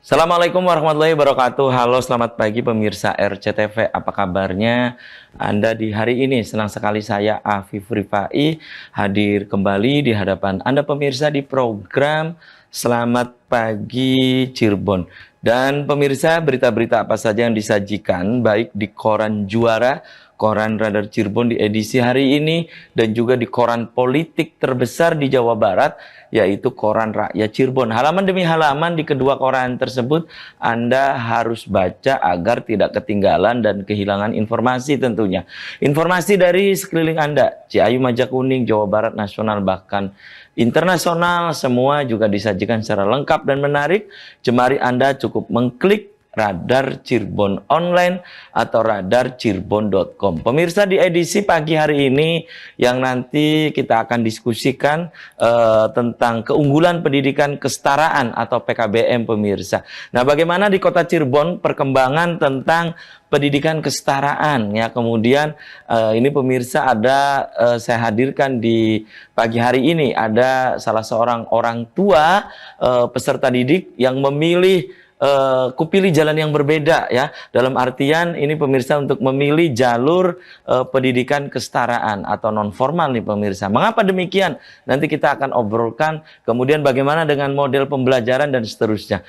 Assalamualaikum warahmatullahi wabarakatuh. Halo, selamat pagi pemirsa RCTV. Apa kabarnya Anda di hari ini? Senang sekali saya Afif Rifai hadir kembali di hadapan Anda pemirsa di program Selamat Pagi Cirebon. Dan pemirsa, berita-berita apa saja yang disajikan baik di koran Juara, koran Radar Cirebon di edisi hari ini, dan juga di koran politik terbesar di Jawa Barat, yaitu koran Rakyat Cirebon. Halaman demi halaman di kedua koran tersebut Anda harus baca agar tidak ketinggalan dan kehilangan informasi tentunya. Informasi dari sekeliling Anda, Ciayu, Majakuning, Jawa Barat, nasional, bahkan internasional, semua juga disajikan secara lengkap dan menarik. Jemari Anda cukup mengklik Radar Cirebon Online atau radarcirebon.com. Pemirsa, di edisi pagi hari ini yang nanti kita akan diskusikan tentang keunggulan pendidikan kesetaraan atau PKBM pemirsa. Nah, bagaimana di Kota Cirebon perkembangan tentang pendidikan kesetaraan ya. Kemudian ini pemirsa ada saya hadirkan di pagi hari ini ada salah seorang orang tua peserta didik yang memilih kupilih jalan yang berbeda ya. Dalam artian ini pemirsa untuk memilih jalur pendidikan kesetaraan atau non formal nih pemirsa. Mengapa demikian? Nanti kita akan obrolkan. Kemudian bagaimana dengan model pembelajaran dan seterusnya.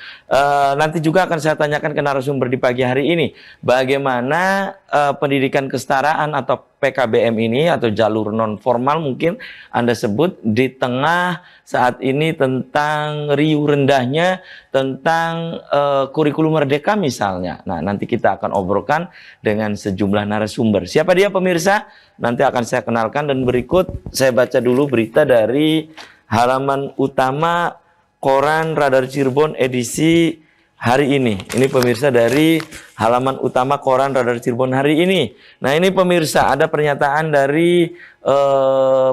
Nanti juga akan saya tanyakan ke narasumber di pagi hari ini. Bagaimana pendidikan kesetaraan atau PKBM ini atau jalur non formal mungkin Anda sebut di tengah saat ini tentang riuh rendahnya tentang kurikulum merdeka misalnya. Nah, nanti kita akan obrolkan dengan sejumlah narasumber. Siapa dia pemirsa? Nanti akan saya kenalkan, dan berikut saya baca dulu berita dari halaman utama koran Radar Cirebon edisi hari ini. Ini pemirsa dari halaman utama koran Radar Cirebon hari ini. Nah, ini pemirsa ada pernyataan dari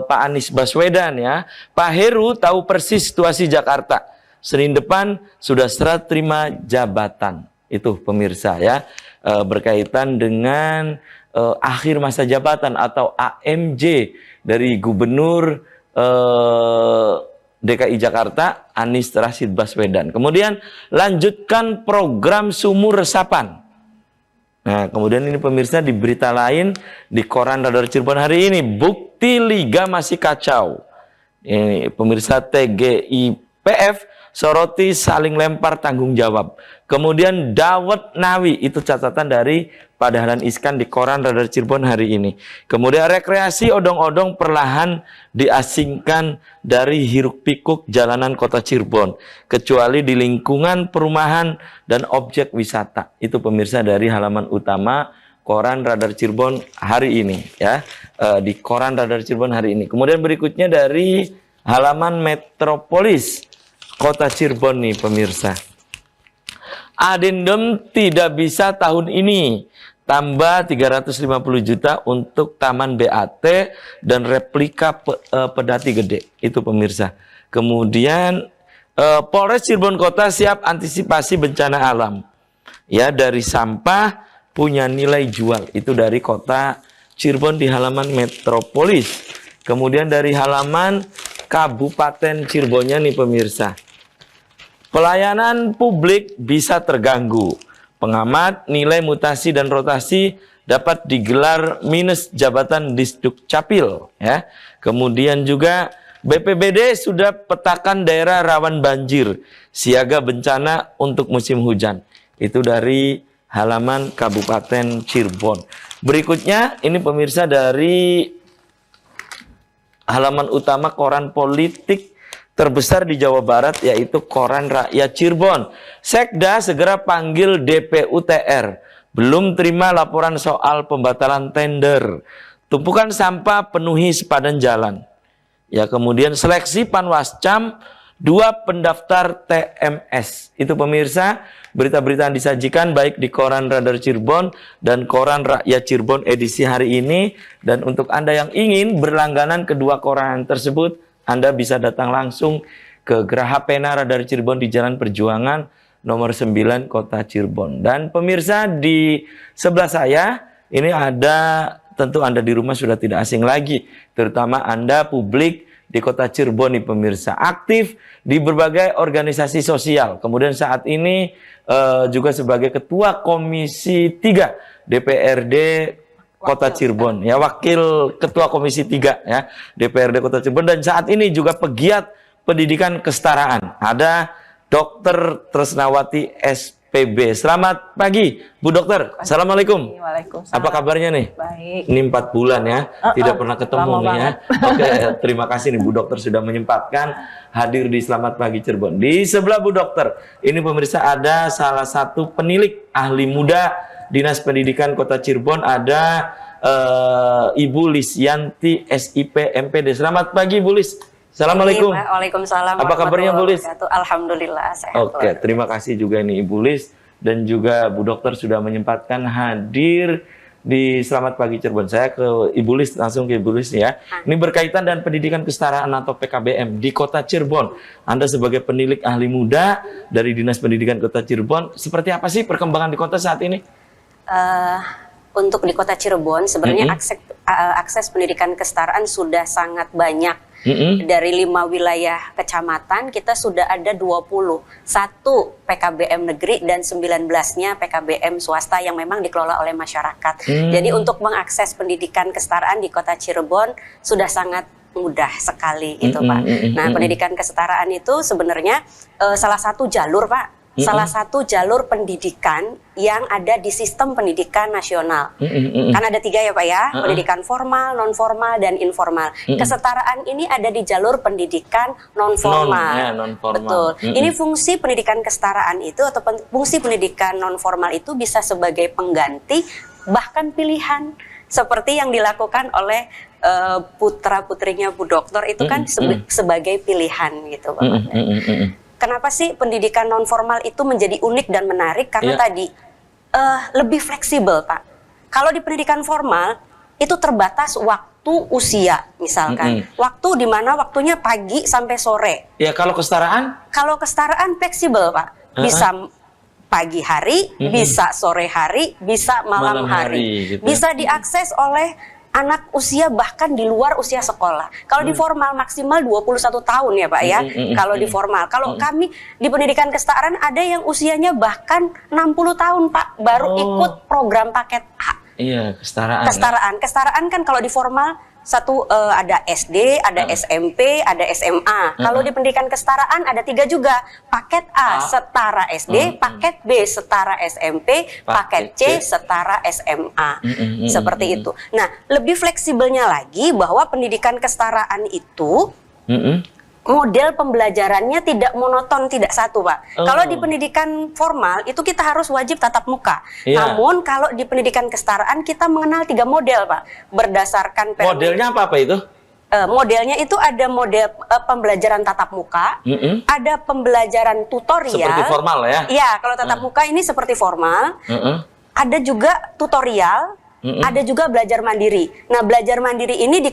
Pak Anies Baswedan ya. Pak Heru tahu persis situasi Jakarta. Senin depan sudah serah terima jabatan. Itu pemirsa ya. Berkaitan dengan akhir masa jabatan atau AMJ dari Gubernur DKI Jakarta Anies Rashid Baswedan. Kemudian lanjutkan program sumur resapan. Nah, kemudian ini pemirsa di berita lain di koran Radar Cirebon hari ini, bukti liga masih kacau. Ini pemirsa TGIPF soroti saling lempar tanggung jawab. Kemudian Dawet Nawi, itu catatan dari Pak Dahlan Iskan di koran Radar Cirebon hari ini. Kemudian rekreasi odong-odong perlahan diasingkan dari hiruk pikuk jalanan Kota Cirebon, kecuali di lingkungan perumahan dan objek wisata. Itu pemirsa dari halaman utama koran Radar Cirebon hari ini ya. Di koran Radar Cirebon hari ini. Kemudian berikutnya dari halaman Metropolis Kota Cirebon nih pemirsa. Adendum tidak bisa tahun ini, tambah 350 juta untuk Taman BAT dan replika pedati gede. Itu pemirsa. Kemudian Polres Cirebon Kota siap antisipasi bencana alam. Ya, dari sampah punya nilai jual. Itu dari Kota Cirebon di halaman Metropolis. Kemudian dari halaman Kabupaten Cirebonnya nih pemirsa. Pelayanan publik bisa terganggu. Pengamat nilai mutasi dan rotasi dapat digelar minus jabatan Disduk Capil ya. Kemudian juga BPBD sudah petakan daerah rawan banjir, siaga bencana untuk musim hujan. Itu dari halaman Kabupaten Cirebon. Berikutnya ini pemirsa dari halaman utama koran politik terbesar di Jawa Barat, yaitu koran Rakyat Cirebon. Sekda segera panggil DPUTR. Belum terima laporan soal pembatalan tender. Tumpukan sampah penuhi sepadan jalan. Ya, kemudian seleksi Panwascam 2 pendaftar TMS. Itu pemirsa berita-berita yang disajikan baik di koran Radar Cirebon dan koran Rakyat Cirebon edisi hari ini. Dan untuk Anda yang ingin berlangganan kedua koran tersebut, Anda bisa datang langsung ke Geraha Pena Radar Cirebon di Jalan Perjuangan nomor 9 Kota Cirebon. Dan pemirsa di sebelah saya ini ada, tentu Anda di rumah sudah tidak asing lagi, terutama Anda publik di Kota Cirebon nih pemirsa. Aktif di berbagai organisasi sosial. Kemudian saat ini juga sebagai Ketua Komisi 3 DPRD Kota Cirebon. Ya, Wakil Ketua Komisi 3 ya DPRD Kota Cirebon. Dan saat ini juga pegiat pendidikan kesetaraan. Ada Dr. Tresnawati SPB. Selamat pagi, Bu Dokter. Assalamualaikum. Waalaikumsalam. Apa kabarnya nih? Baik. Ini 4 bulan ya, tidak pernah ketemu nih ya. Oke, terima kasih nih Bu Dokter sudah menyempatkan hadir di Selamat Pagi Cirebon. Di sebelah Bu Dokter, ini pemirsa ada salah satu penilik ahli muda Dinas Pendidikan Kota Cirebon, ada Ibu Lisyanti SIP MPD. Selamat pagi Bu Lis. Assalamualaikum. Waalaikumsalam. Apa kabarnya Bu Lis? Alhamdulillah sehat. Oke, terima kasih juga nih Ibu Lis dan juga Bu Dokter sudah menyempatkan hadir di Selamat Pagi Cirebon. Saya ke Ibu Lis, langsung ke Ibu Lis ya. Ini berkaitan dengan pendidikan kesetaraan atau PKBM di Kota Cirebon. Anda sebagai penilik ahli muda dari Dinas Pendidikan Kota Cirebon, seperti apa sih perkembangan di kota saat ini? Untuk di Kota Cirebon sebenarnya akses pendidikan kesetaraan sudah sangat banyak. Dari 5 wilayah kecamatan kita sudah ada 21 PKBM negeri dan 19-nya PKBM swasta yang memang dikelola oleh masyarakat. Jadi untuk mengakses pendidikan kesetaraan di Kota Cirebon sudah sangat mudah sekali itu Pak. Nah, pendidikan kesetaraan itu sebenarnya salah satu jalur Pak. Salah satu jalur pendidikan yang ada di sistem pendidikan nasional. Kan ada 3 ya Pak ya, pendidikan formal, non formal, dan informal. Kesetaraan ini ada di jalur pendidikan non formal. Betul. Ini fungsi pendidikan kesetaraan itu atau fungsi pendidikan non formal itu bisa sebagai pengganti bahkan pilihan seperti yang dilakukan oleh putra putrinya Bu Dokter itu kan sebagai pilihan gitu Pak. Kenapa sih pendidikan non formal itu menjadi unik dan menarik? Karena tadi lebih fleksibel Pak. Kalau di pendidikan formal itu terbatas waktu usia misalkan. Waktu di mana waktunya pagi sampai sore. Ya, kalau kesetaraan? Kalau kesetaraan fleksibel Pak. Bisa pagi hari, bisa sore hari, bisa malam hari. Gitu. Bisa diakses oleh anak usia bahkan di luar usia sekolah. Kalau di formal maksimal 21 tahun ya Pak ya. Kalau di formal. Kalau kami di pendidikan kesetaraan ada yang usianya bahkan 60 tahun Pak baru ikut program paket A. Iya, kesetaraan. Kesetaraan kan kalau di formal ada SD, ada SMP, ada SMA. Kalau di pendidikan kesetaraan ada 3 juga. Paket A setara SD, paket B setara SMP, paket C setara SMA. Seperti itu. Nah, lebih fleksibelnya lagi bahwa pendidikan kesetaraan itu model pembelajarannya tidak monoton, tidak satu Pak. Kalau di pendidikan formal itu kita harus wajib tatap muka. Namun kalau di pendidikan kesetaraan kita mengenal 3 model Pak. Berdasarkan modelnya apa itu? Modelnya itu ada model pembelajaran tatap muka, ada pembelajaran tutorial. Seperti formal ya? Iya, kalau tatap muka ini seperti formal. Ada juga tutorial, ada juga belajar mandiri. Nah, belajar mandiri ini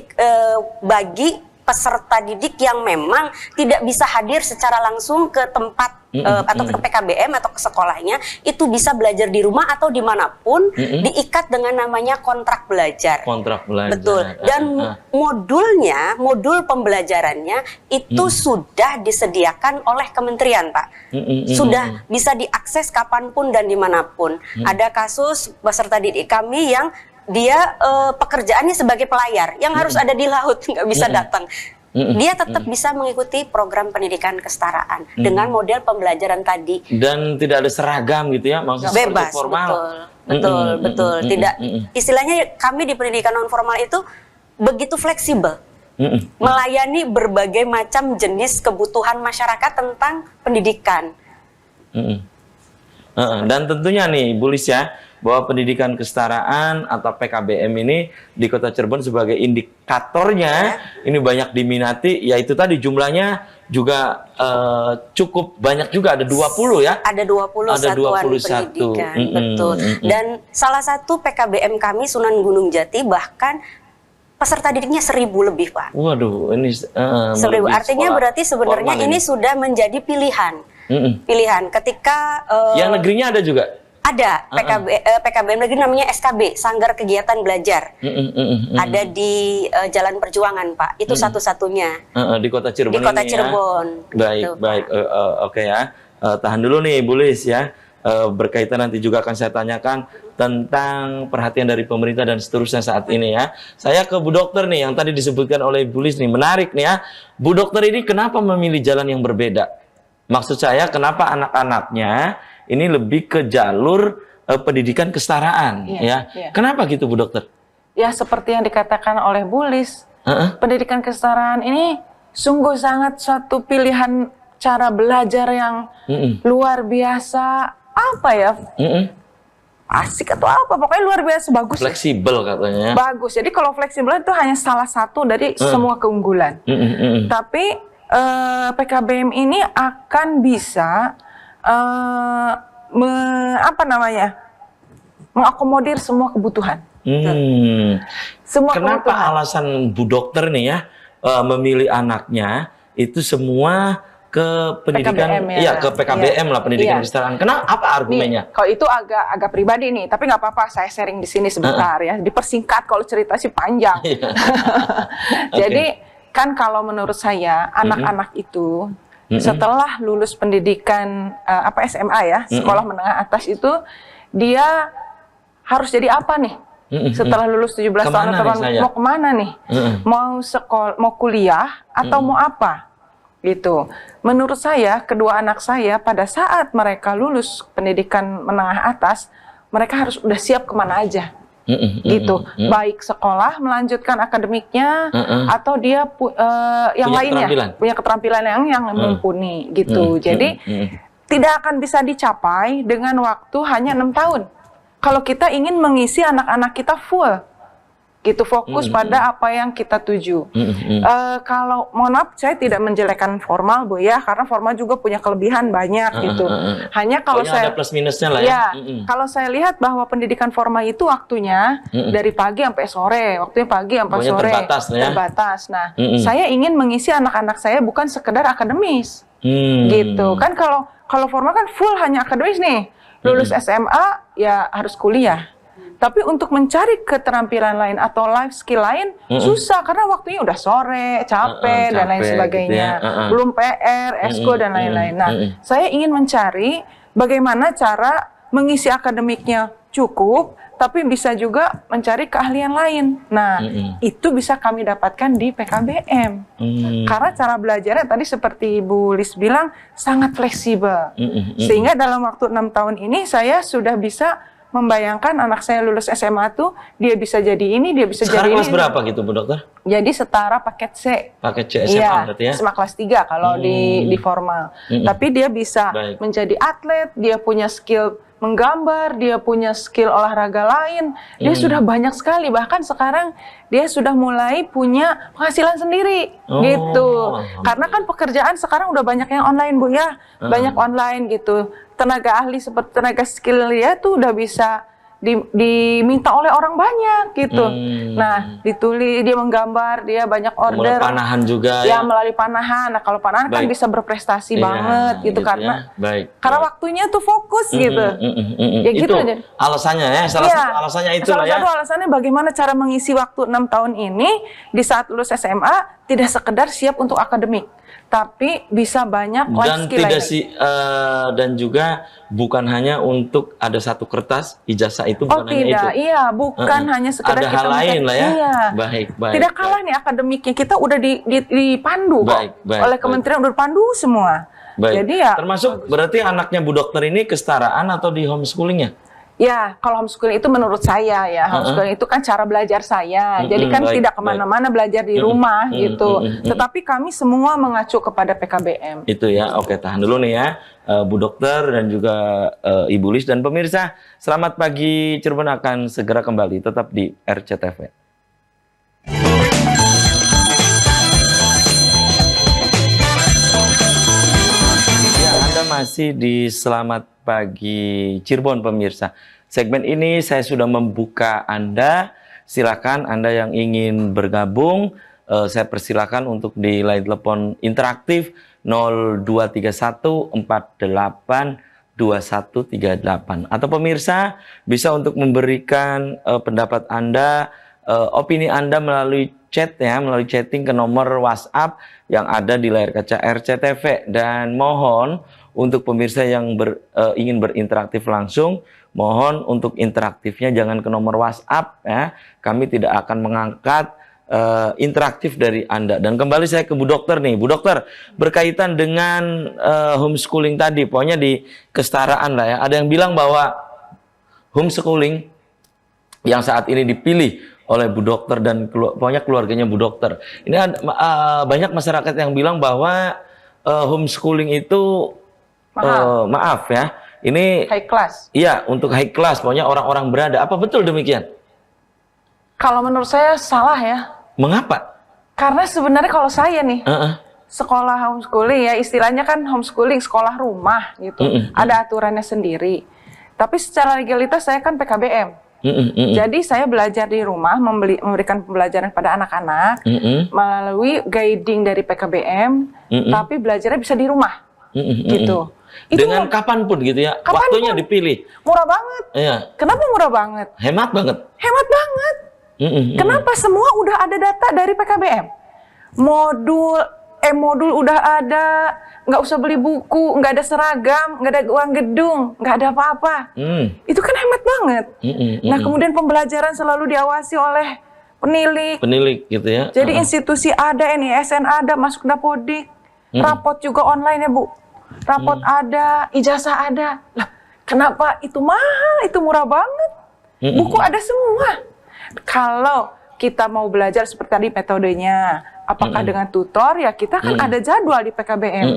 bagi peserta didik yang memang tidak bisa hadir secara langsung ke tempat atau ke PKBM atau ke sekolahnya, itu bisa belajar di rumah atau dimanapun, diikat dengan namanya kontrak belajar. Kontrak belajar. Betul. Dan modul pembelajarannya itu sudah disediakan oleh kementerian Pak. Sudah bisa diakses kapanpun dan dimanapun. Ada kasus peserta didik kami yang dia pekerjaannya sebagai pelayar yang harus ada di laut, nggak bisa datang. Dia tetap bisa mengikuti program pendidikan kesetaraan dengan model pembelajaran tadi. Dan tidak ada seragam gitu ya, maksudnya bebas, formal. Betul. Tidak, istilahnya kami di pendidikan non formal itu begitu fleksibel, melayani berbagai macam jenis kebutuhan masyarakat tentang pendidikan. Dan tentunya nih, Bu Lis ya, bahwa pendidikan kesetaraan atau PKBM ini di Kota Cirebon sebagai indikatornya ini banyak diminati, yaitu tadi jumlahnya juga cukup banyak juga, ada 20 ya? Ada 20 satuan pendidikan, betul. Dan salah satu PKBM kami Sunan Gunung Jati bahkan peserta didiknya 1.000 lebih Pak. Waduh, ini 1.000, artinya berarti sebenarnya ini sudah menjadi pilihan. Pilihan ketika yang negerinya ada juga? Ada PKBM lagi namanya SKB, Sanggar Kegiatan Belajar. Ada di Jalan Perjuangan, Pak. Itu satu-satunya. Di Kota Cirebon. Di Kota ini Cirebon. Ya. Baik, gitu, baik. Oke ya. Tahan dulu nih, Bu Lis ya. Berkaitan nanti juga akan saya tanyakan tentang perhatian dari pemerintah dan seterusnya saat ini ya. Saya ke Bu Dokter nih, yang tadi disebutkan oleh Bu Lis nih, menarik nih ya. Bu Dokter ini kenapa memilih jalan yang berbeda? Maksud saya, kenapa anak-anaknya ini lebih ke jalur pendidikan kesetaraan ya? Kenapa gitu Bu Dokter? Ya seperti yang dikatakan oleh Bu Lis, pendidikan kesetaraan ini sungguh sangat suatu pilihan cara belajar yang luar biasa, apa ya, asik atau apa, pokoknya luar biasa bagus. Fleksibel katanya. Bagus, jadi kalau fleksibel itu hanya salah satu dari semua keunggulan. Tapi PKBM ini akan bisa mengakomodir semua kebutuhan. Semua Kenapa kebutuhan. alasan Bu Dokter nih ya memilih anaknya itu semua ke pendidikan, PKBM ya. ke PKBM lah, pendidikan Iya. kesetaraan. Kenapa? Apa argumennya? Nih, kalau itu agak pribadi nih, tapi nggak apa-apa, saya sharing di sini sebentar ya. Dipersingkat, kalau cerita sih panjang. Jadi kan kalau menurut saya anak-anak itu setelah lulus pendidikan SMA ya, sekolah menengah atas itu dia harus jadi apa nih? Setelah lulus 17 tahun mau kemana nih? Mau sekolah, mau kuliah atau mau apa? Gitu. Menurut saya, kedua anak saya pada saat mereka lulus pendidikan menengah atas, mereka harus udah siap kemana aja. Gitu. Baik sekolah, melanjutkan akademiknya, atau dia yang lainnya, punya keterampilan yang mumpuni. Gitu. Jadi, tidak akan bisa dicapai dengan waktu hanya 6 tahun. Kalau kita ingin mengisi anak-anak kita full. Gitu, fokus pada apa yang kita tuju. Kalau mohon maaf, saya tidak menjelekkan formal Bu ya, karena formal juga punya kelebihan banyak gitu. Hanya kalau saya ada plus minusnya lah ya. Kalau saya lihat bahwa pendidikan formal itu waktunya dari pagi sampai sore, waktunya pagi sampai sore terbatas. Nah, saya ingin mengisi anak-anak saya bukan sekedar akademis, gitu. Kan kalau formal kan full hanya akademis nih, lulus SMA ya harus kuliah. Tapi untuk mencari keterampilan lain atau life skill lain susah karena waktunya udah sore, capek dan lain sebagainya. Gitu ya. Belum PR, esko dan lain-lain. Nah, saya ingin mencari bagaimana cara mengisi akademiknya cukup, tapi bisa juga mencari keahlian lain. Nah, itu bisa kami dapatkan di PKBM. Karena cara belajarnya tadi seperti Bu Lis bilang sangat fleksibel. Sehingga dalam waktu 6 tahun ini saya sudah bisa membayangkan anak saya lulus SMA tuh dia bisa jadi ini, dia bisa sekarang jadi kelas ini. Berapa gitu Bu Dokter? Jadi setara paket C. Paket C SMA berarti ya? SMA kelas 3 kalau di formal. Tapi dia bisa menjadi atlet, dia punya skill menggambar, dia punya skill olahraga lain, dia sudah banyak sekali. Bahkan sekarang dia sudah mulai punya penghasilan sendiri, gitu. Karena kan pekerjaan sekarang udah banyak yang online Bu ya, banyak online gitu. Tenaga ahli seperti tenaga skill dia tuh udah bisa diminta oleh orang banyak gitu. Nah, ditulis, dia menggambar, dia banyak order. Melalui panahan juga ya. Melalui panahan. Nah, kalau panahan kan bisa berprestasi banget gitu karena karena waktunya tuh fokus gitu. Ya itu gitu aja. Alasannya ya, salah satu alasannya itu salah satu alasannya bagaimana cara mengisi waktu 6 tahun ini di saat lulus SMA tidak sekedar siap untuk akademik, tapi bisa banyak life skill lain. Dan juga bukan hanya untuk ada satu kertas ijazah itu, bukan hanya itu. Iya, bukan hanya sekedar ada kita hal lain lah ya. Iya. Baik. Tidak kalah nih akademiknya, kita udah dipandu oleh kementerian, udah dipandu semua. Jadi ya termasuk berarti anaknya Bu Dokter ini kesetaraan atau di homeschoolingnya? Ya, kalau homeschooling itu menurut saya ya, homeschooling itu kan cara belajar saya. Jadi kan tidak kemana-mana, belajar di rumah gitu. Tetapi kami semua mengacu kepada PKBM. Itu ya, oke, tahan dulu nih ya, Bu Dokter dan juga Ibu Lis dan pemirsa. Selamat pagi Cirebon akan segera kembali, tetap di RCTV. Ya, Anda masih di Selamat Pagi Cirebon pemirsa. Segmen ini saya sudah membuka Anda. Silakan Anda yang ingin bergabung, saya persilakan untuk di line telepon interaktif 0231 48 2138. Atau pemirsa bisa untuk memberikan pendapat Anda, opini Anda melalui chat ya, melalui chatting ke nomor WhatsApp yang ada di layar kaca RCTV. Dan mohon untuk pemirsa yang ingin berinteraktif langsung, mohon untuk interaktifnya jangan ke nomor WhatsApp ya. Kami tidak akan mengangkat interaktif dari Anda. Dan kembali saya ke Bu Dokter nih. Bu Dokter, berkaitan dengan homeschooling tadi, pokoknya di kesetaraan lah ya. Ada yang bilang bahwa homeschooling yang saat ini dipilih oleh Bu Dokter dan pokoknya keluarganya Bu Dokter. Ini ada, banyak masyarakat yang bilang bahwa homeschooling itu maaf ya, ini high class. Iya, untuk high class, pokoknya orang-orang berada. Apa betul demikian? Kalau menurut saya salah ya. Mengapa? Karena sebenarnya kalau saya nih, sekolah homeschooling ya, istilahnya kan homeschooling, sekolah rumah gitu. Ada aturannya sendiri. Tapi secara legalitas saya kan PKBM. Jadi saya belajar di rumah, memberikan pembelajaran pada anak-anak melalui guiding dari PKBM, tapi belajarnya bisa di rumah. Gitu. Itu dengan kapanpun gitu ya, kapanpun. Waktunya dipilih. Murah banget. Iya. Kenapa murah banget? Hemat banget. Hemat banget. Kenapa semua udah ada data dari PKBM? Modul udah ada, nggak usah beli buku, nggak ada seragam, nggak ada uang gedung, nggak ada apa-apa. Itu kan hemat banget. Nah kemudian pembelajaran selalu diawasi oleh penilik gitu ya. Jadi institusi ada, NISN ada, masuk Dapodik, rapot juga online ya Bu. Rapot ada, ijazah ada. Lah, kenapa itu mahal? Itu murah banget. Buku ada semua. Kalau kita mau belajar seperti tadi metodenya, apakah dengan tutor? Ya kita kan ada jadwal di PKBM.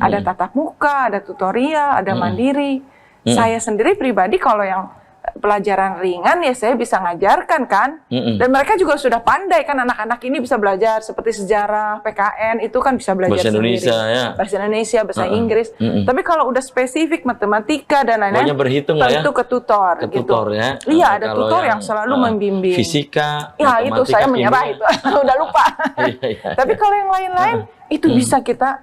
Ada tatap muka, ada tutorial, ada mandiri. Saya sendiri pribadi kalau yang pelajaran ringan ya saya bisa ngajarkan kan. Dan mereka juga sudah pandai kan, anak-anak ini bisa belajar seperti sejarah, PKN itu kan bisa belajar bahasa sendiri. Indonesia ya. Bahasa Indonesia, bahasa Inggris. Tapi kalau udah spesifik matematika dan lain-lain, pokoknya berhitung lah ya. tentu ke tutor. Ke tutor gitu. ya. Iya, ada Kalau tutor yang selalu membimbing. Fisika, Ya itu saya menyerah itu, udah lupa. Iya. Tapi kalau yang lain-lain itu bisa kita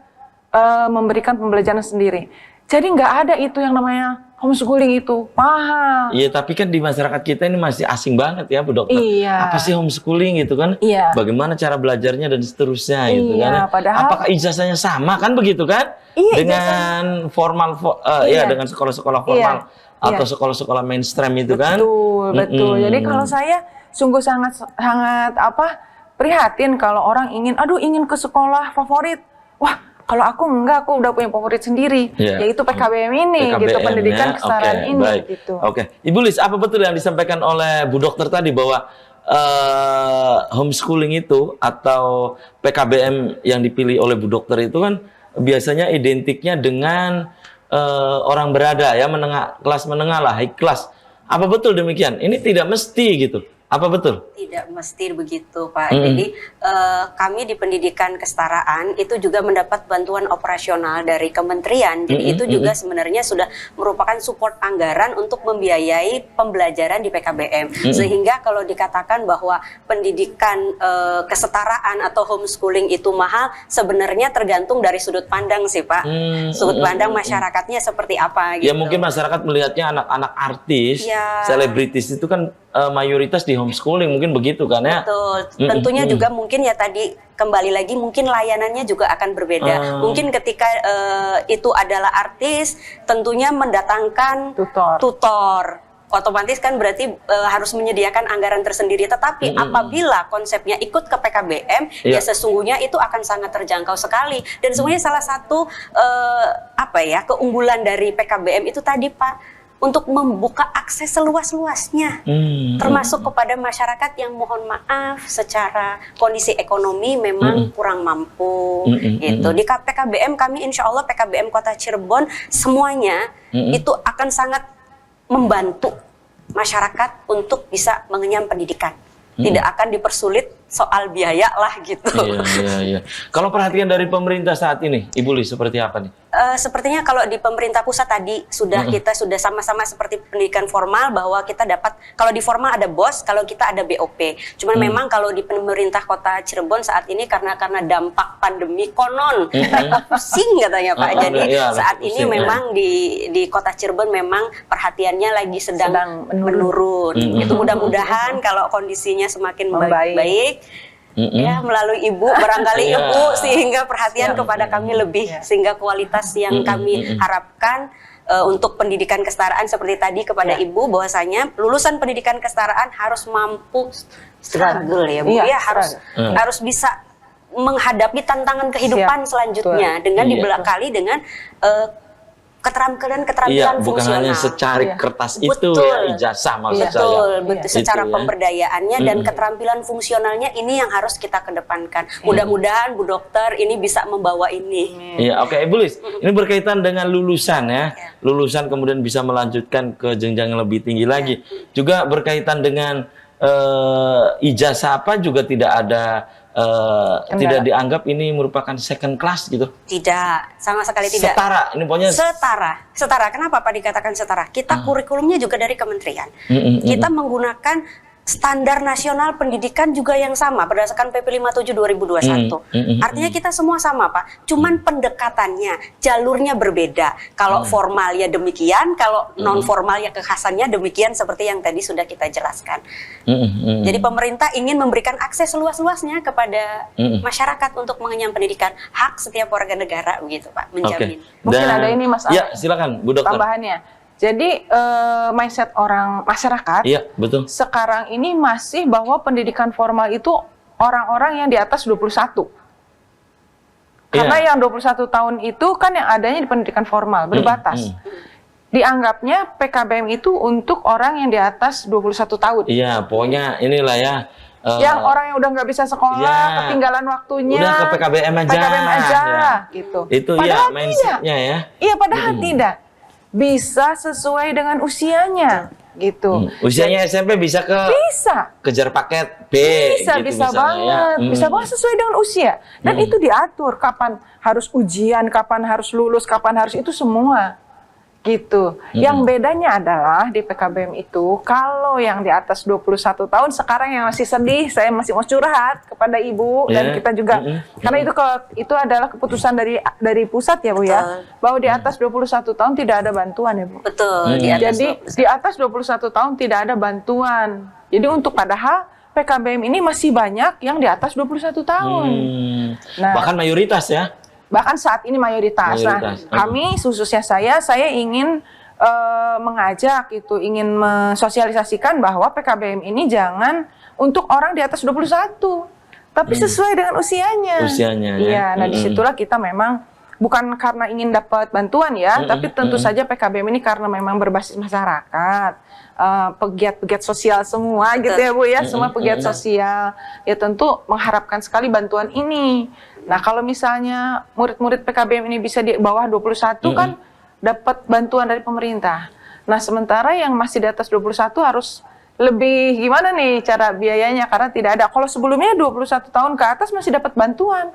memberikan pembelajaran sendiri. Jadi nggak ada itu yang namanya homeschooling itu mahal. Iya, tapi kan di masyarakat kita ini masih asing banget ya, Bu Dokter. Iya. Apa sih homeschooling gitu kan? Iya. Bagaimana cara belajarnya dan seterusnya gitu Iya, kan? padahal- Apakah ijazahnya sama kan begitu kan? Iya, dengan formal, Iya. dengan sekolah-sekolah formal Iya. atau sekolah-sekolah mainstream itu kan? Betul. Jadi kalau saya sungguh sangat prihatin kalau orang ingin ke sekolah favorit. Wah, kalau aku enggak, aku udah punya favorit sendiri, yaitu PKBM ini, gitu, pendidikan kesetaraan ini, baik. gitu. Oke, Ibu Lis, apa betul yang disampaikan oleh Bu Dokter tadi bahwa homeschooling itu atau PKBM yang dipilih oleh Bu Dokter itu kan biasanya identiknya dengan orang berada ya, kelas menengah lah, high class. Apa betul demikian? Ini tidak mesti gitu. Apa betul? Tidak mesti begitu, Pak. Jadi kami di Pendidikan Kesetaraan itu juga mendapat bantuan operasional dari kementerian. Jadi itu juga sebenarnya sudah merupakan support anggaran untuk membiayai pembelajaran di PKBM. Sehingga kalau dikatakan bahwa pendidikan kesetaraan atau homeschooling itu mahal, sebenarnya tergantung dari sudut pandang sih, Pak. Sudut pandang masyarakatnya seperti apa gitu. Ya mungkin masyarakat melihatnya anak-anak artis, selebritis itu kan mayoritas di homeschooling, mungkin begitu kan ya? Betul. Tentunya juga mungkin ya tadi kembali lagi mungkin layanannya juga akan berbeda. Mungkin ketika itu adalah artis, tentunya mendatangkan tutor. Otomatis kan berarti harus menyediakan anggaran tersendiri. Tetapi apabila konsepnya ikut ke PKBM, ya sesungguhnya itu akan sangat terjangkau sekali. Dan sebenarnya salah satu keunggulan dari PKBM itu tadi, Pak, untuk membuka akses seluas-luasnya, termasuk kepada masyarakat yang mohon maaf secara kondisi ekonomi memang kurang mampu, gitu. Di PKBM kami, insya Allah PKBM Kota Cirebon semuanya itu akan sangat membantu masyarakat untuk bisa mengenyam pendidikan. Tidak akan dipersulit soal biaya lah gitu. Iya. Kalau perhatian dari pemerintah saat ini, Ibu Lis, seperti apa nih? sepertinya kalau di pemerintah pusat tadi kita sudah sama-sama seperti pendidikan formal bahwa kita dapat, kalau di formal ada BOS, kalau kita ada BOP. Cuman memang kalau di pemerintah Kota Cirebon saat ini karena dampak pandemi konon pusing katanya Pak. Jadi saat ini memang di Kota Cirebon memang perhatiannya lagi sedang menurun. Itu mudah-mudahan kalau kondisinya semakin baik. Ya, melalui ibu, barangkali ibu sehingga perhatian kepada kami lebih, sehingga kualitas yang kami harapkan untuk pendidikan kesetaraan seperti tadi kepada ibu, bahwasanya lulusan pendidikan kesetaraan harus mampu struggle ya Bu, harus bisa menghadapi tantangan kehidupan selanjutnya dengan dibekali dengan keterampilan bukan fungsional. hanya secari kertas itu ya, ijazah maksud saya. Betul. Secara pemberdayaannya dan keterampilan fungsionalnya ini yang harus kita kedepankan. Mudah-mudahan Bu Dokter ini bisa membawa ini. Iya, oke, Ibu Lis. Ini berkaitan dengan lulusan ya. Lulusan kemudian bisa melanjutkan ke jenjang yang lebih tinggi lagi. Juga berkaitan dengan ijazah apa juga tidak ada tidak dianggap ini merupakan second class gitu? Tidak, sama sekali tidak. Setara, ini pokoknya setara. Kenapa Pak dikatakan setara? Kita kurikulumnya juga dari kementerian. Kita menggunakan standar nasional pendidikan juga yang sama berdasarkan PP 57 2021. Artinya kita semua sama Pak. Cuman pendekatannya, jalurnya berbeda. Kalau formal ya demikian, kalau non formal ya kekhasannya demikian seperti yang tadi sudah kita jelaskan. Jadi pemerintah ingin memberikan akses seluas-luasnya kepada masyarakat untuk mengenyam pendidikan, hak setiap warga negara begitu Pak, menjamin. Mungkin ada ini Mas. Ya, silakan Bu Dokter. Tambahannya. Jadi mindset orang masyarakat sekarang ini masih bahwa pendidikan formal itu orang-orang yang di atas 21. Karena yang 21 tahun itu kan yang adanya di pendidikan formal, berbatas. Dianggapnya PKBM itu untuk orang yang di atas 21 tahun. Iya, pokoknya inilah ya. Yang orang yang udah nggak bisa sekolah, ketinggalan waktunya, udah ke PKBM aja, gitu. Itu padahal ya mindsetnya ya. Iya, padahal tidak. Bisa sesuai dengan usianya gitu. Usianya SMP bisa kejar paket B bisa gitu banget ya. Bisa banget sesuai dengan usia dan itu diatur kapan harus ujian, kapan harus lulus, kapan harus itu semua gitu. Yang bedanya adalah di PKBM itu kalau yang di atas 21 tahun sekarang yang masih sedih, saya masih mau curhat kepada Ibu dan kita juga karena itu adalah keputusan dari pusat ya Bu ya, bahwa di atas 21 tahun tidak ada bantuan ya Bu. Betul. Jadi di atas 21 tahun tidak ada bantuan. Jadi untuk padahal PKBM ini masih banyak yang di atas 21 tahun. Nah, bahkan mayoritas ya. Bahkan saat ini mayoritas. Nah, kami khususnya saya ingin mengajak itu, ingin mensosialisasikan bahwa PKBM ini jangan untuk orang di atas 21, tapi sesuai dengan usianya. Iya, nah disitulah kita memang bukan karena ingin dapat bantuan ya, tapi tentu saja PKBM ini karena memang berbasis masyarakat, pegiat-pegiat sosial semua gitu ya Bu ya, semua pegiat sosial ya tentu mengharapkan sekali bantuan ini. Nah kalau misalnya murid-murid PKBM ini bisa di bawah 21 kan dapat bantuan dari pemerintah. Nah sementara yang masih di atas 21 harus lebih gimana nih cara biayanya karena tidak ada. Kalau sebelumnya 21 tahun ke atas masih dapat bantuan.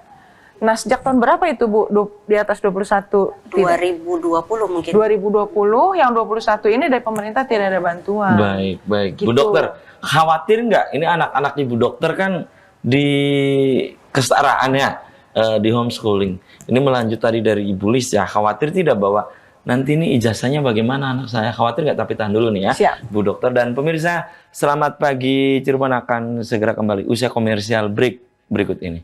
Nah sejak tahun berapa itu Bu di atas 21? 2020 mungkin. 2020 yang 21 ini dari pemerintah tidak ada bantuan. Baik. Gitu. Bu Dokter, khawatir nggak ini anak-anak Ibu Dokter kan di kesetaraannya? Di homeschooling. Ini melanjut tadi dari Ibu Lis ya, khawatir tidak bahwa nanti ini ijazahnya bagaimana anak saya? Khawatir nggak? Tapi tahan dulu nih ya, Siap. Bu Dokter dan pemirsa. Selamat pagi Cirebon akan segera kembali usai komersial break berikut ini.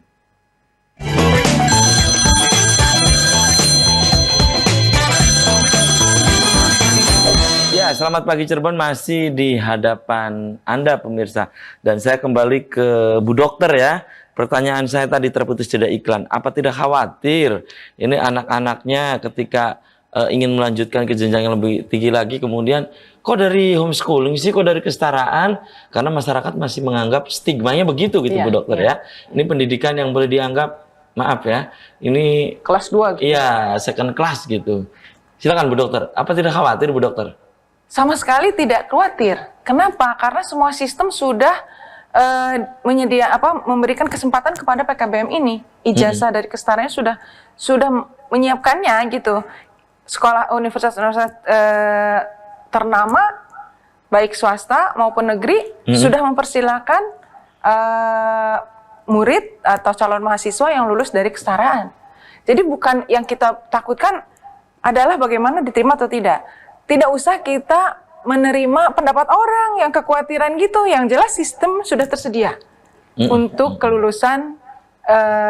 Ya, selamat pagi Cirebon masih di hadapan Anda pemirsa. Dan saya kembali ke Bu Dokter ya. Pertanyaan saya tadi terputus jeda iklan. Apa tidak khawatir ini anak-anaknya ketika ingin melanjutkan ke jenjang yang lebih tinggi lagi, kemudian kok dari homeschooling sih, kok dari kesetaraan? Karena masyarakat masih menganggap stigmanya begitu gitu Bu Dokter ya. Ini pendidikan yang boleh dianggap, maaf ya, ini kelas 2 gitu. Iya, second class gitu. Silakan Bu Dokter. Apa tidak khawatir Bu Dokter? Sama sekali tidak khawatir. Kenapa? Karena semua sistem sudah memberikan kesempatan kepada PKBM ini. Ijazah dari kesetaraannya sudah menyiapkannya gitu. Sekolah universitas ternama baik swasta maupun negeri sudah mempersilahkan murid atau calon mahasiswa yang lulus dari kesetaraan. Jadi bukan yang kita takutkan adalah bagaimana diterima atau tidak. Tidak usah kita menerima pendapat orang yang kekhawatiran gitu. Yang jelas sistem sudah tersedia untuk kelulusan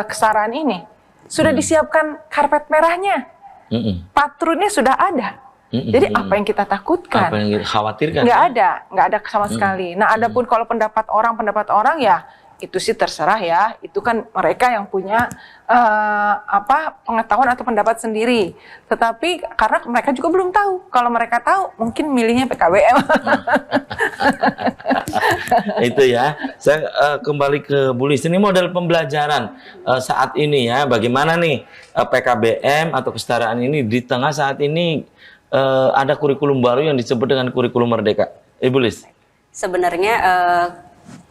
kesetaraan ini. Sudah disiapkan karpet merahnya, patronnya sudah ada. Jadi apa yang kita takutkan? Apa yang kita khawatirkan? Nggak ada sama sekali. Nah, adapun kalau pendapat orang ya itu sih terserah ya. Itu kan mereka yang punya pengetahuan atau pendapat sendiri. Tetapi karena mereka juga belum tahu. Kalau mereka tahu, mungkin milihnya PKBM. Itu ya. Saya kembali ke Bu Lis. Ini model pembelajaran saat ini ya. Bagaimana nih PKBM atau kesetaraan ini di tengah saat ini ada kurikulum baru yang disebut dengan kurikulum merdeka. Ibu Lis. Sebenarnya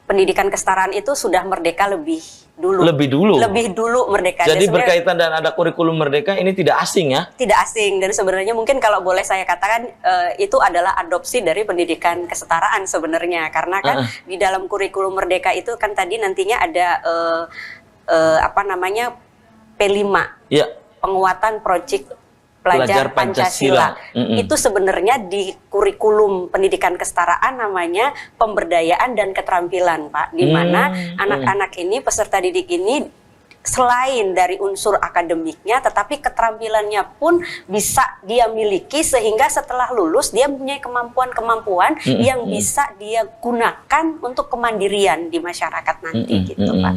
pendidikan kesetaraan itu sudah merdeka lebih dulu. Lebih dulu merdeka. Jadi berkaitan dan ada kurikulum merdeka ini tidak asing ya? Tidak asing, dan sebenarnya mungkin kalau boleh saya katakan itu adalah adopsi dari pendidikan kesetaraan sebenarnya, karena kan di dalam kurikulum merdeka itu kan tadi nantinya ada P5, ya. Penguatan Project Pelajar Pancasila. Itu sebenarnya di kurikulum pendidikan kesetaraan namanya pemberdayaan dan keterampilan, Pak. Di mana anak-anak ini, peserta didik ini, selain dari unsur akademiknya, tetapi keterampilannya pun bisa dia miliki sehingga setelah lulus dia mempunyai kemampuan-kemampuan yang bisa dia gunakan untuk kemandirian di masyarakat nanti, gitu, Pak.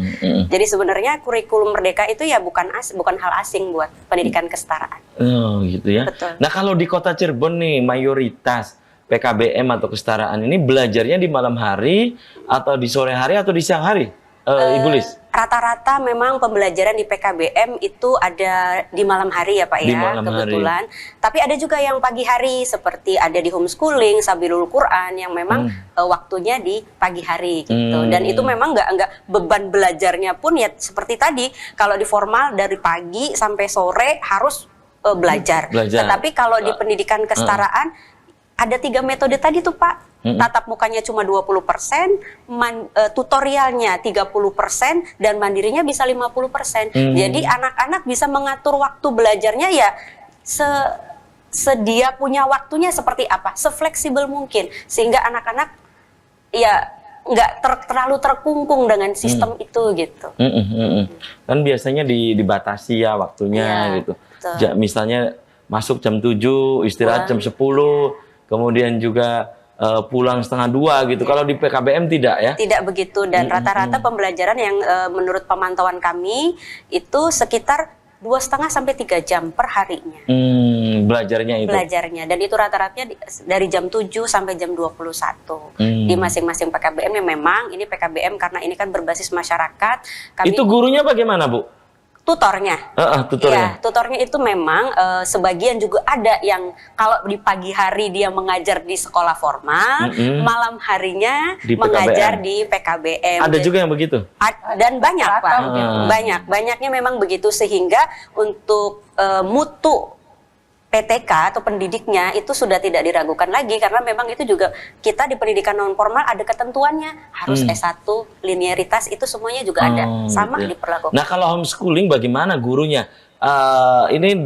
Jadi sebenarnya kurikulum merdeka itu ya bukan hal asing buat pendidikan kesetaraan. Oh, gitu ya. Betul. Nah, kalau di Kota Cirebon nih mayoritas PKBM atau kesetaraan ini belajarnya di malam hari atau di sore hari atau di siang hari, Ibu Lis? Rata-rata memang pembelajaran di PKBM itu ada di malam hari ya Pak Di ya, malam kebetulan. Tapi ada juga yang pagi hari, seperti ada di homeschooling, Sabilul Quran yang memang waktunya di pagi hari gitu. Dan itu memang nggak beban belajarnya pun ya seperti tadi, kalau di formal dari pagi sampai sore harus belajar. Tetapi kalau di pendidikan kesetaraan ada 3 metode tadi tuh Pak. Tatap mukanya cuma 20%, tutorialnya 30%, dan mandirinya bisa 50%. Jadi anak-anak bisa mengatur waktu belajarnya ya sedia punya waktunya seperti apa, sefleksibel mungkin. Sehingga anak-anak ya nggak terlalu terkungkung dengan sistem itu gitu. Kan biasanya dibatasi ya waktunya gitu. Misalnya masuk jam 7, istirahat jam 10, kemudian juga pulang setengah 2 gitu. Kalau di PKBM tidak ya? Tidak begitu, dan rata-rata pembelajaran yang menurut pemantauan kami itu sekitar 2,5 sampai 3 jam per harinya. Belajarnya itu? Belajarnya, dan itu rata-ratanya dari jam 7 sampai jam 21 di masing-masing PKBM. Yang memang ini PKBM karena ini kan berbasis masyarakat. Itu gurunya bagaimana Bu? Tutornya. Tutornya. Ya, tutornya itu memang sebagian juga ada yang kalau di pagi hari dia mengajar di sekolah formal, malam harinya mengajar di PKBM. Ada juga yang begitu? Dan banyak Pak, banyaknya memang begitu, sehingga untuk mutu PTK atau pendidiknya itu sudah tidak diragukan lagi, karena memang itu juga kita di pendidikan non formal ada ketentuannya, harus S1, linearitas itu semuanya juga ada, sama gitu ya, diperlakukan. Nah, kalau homeschooling bagaimana gurunya? Ini